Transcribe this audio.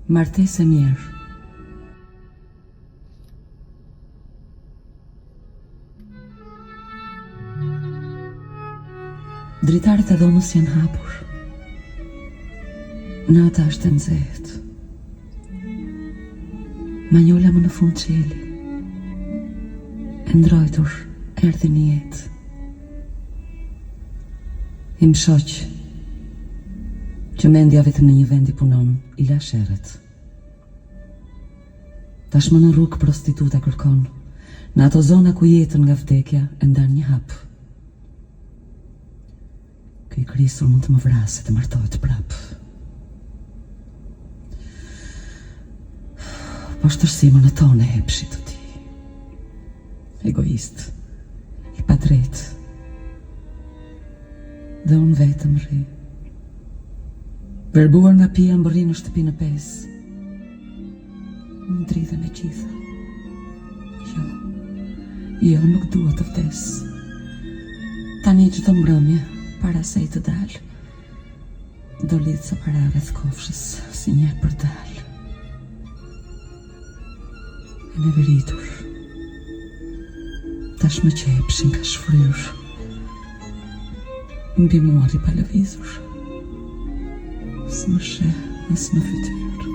Martesë e mirë. Dritarët e dhomës janë hapur. Nata është e nxehtë. Manjola më në fund qeli. E ndrojtur, erdhi një jetë. Im shoq, që mendja vetëm në një vend i punon, i la sherret. Tashmë në rrugë prostituta kërkon, në ato zona ku jetën nga vdekja e ndan një hap. Ky krisur mund të më vrasë të martohet prap. Po shtërsi monotone e hepshit të ti. Egoist, i padrejt. Dhe unë vetëm rri. Verbuar nga pia mbërri në shtëpi në 5. Unë dridhe me gjitha. Jo, nuk dua të vdes. Tani çdo mbrëmje, para se i të dalë, do lidh sa para rreth kofshës, si një për dalë. E në veritur, tashmë që epshin ka shfryrë, mbi mua i pa lëvizur, s'më sheh, as më fytyrë.